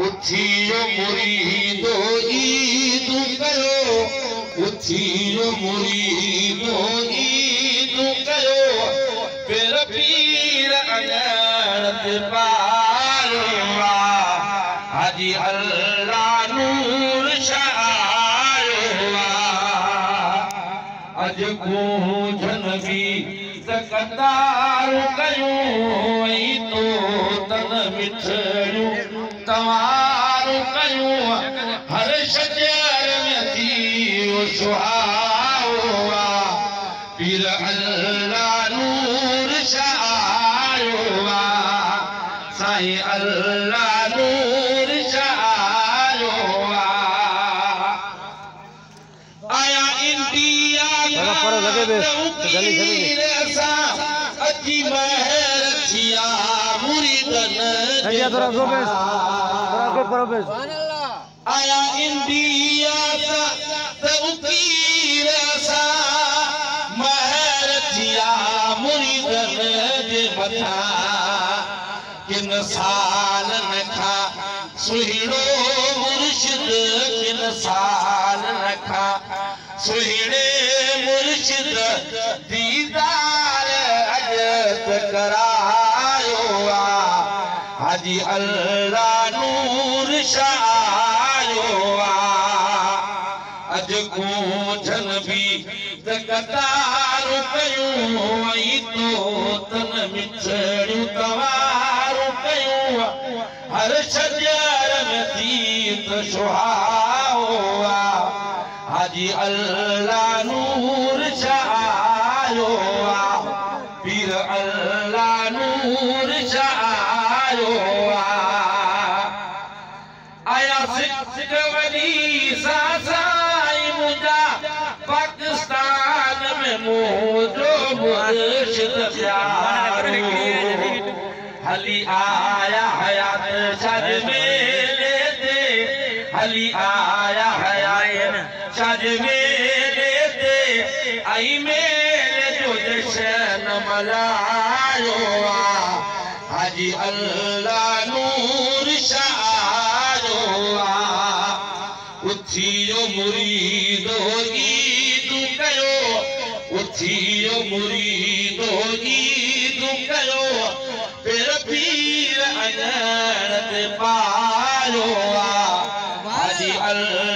उथियो मुरीदो ईद कयो उथियो मुरीदो ईद कयो पेर पीर अगणत पायो हाजी अल्लाह नूर शायो अज गूंजन भी तकदार कयो तो तन मिठड़ू तवार कयो हर शजर में थी सुहावा पीर अल्लाह नूर शायो साईं अल्लाह नूर शायो आया इंडिया अजी महर थिया मुरीदन आया इंडिया तउकीर सा महर थिया मुरीदन जे मथा किन साल नखा सुहिणो मुर्शिद किन साल नखा सुहिणे मुर्शिद दीदार अजत करायो हाजी अल्लाह नूर शायो अज गूंजन भी तकदार कयो तो तन मिठड़ू तवार कयो हर शजर में थी तो सुहाओ हाजी अल्लाह नूर शायो पीर अल्लाह नूर शायो आया सिख वरी साई मुझा पाकिस्तान में मोजो मुर्शिद प्यारो हली आया हयात शाद मेले दे हली आया हयात शाद मेले दे आई मेले जो जश्न मनायो हाजी अल्लाह नूर शायो उथियो मुरीदो ईद कयो उथियो मुरीदो ईद कयो पेर पीर अगणत पायो हाजी अल्लाह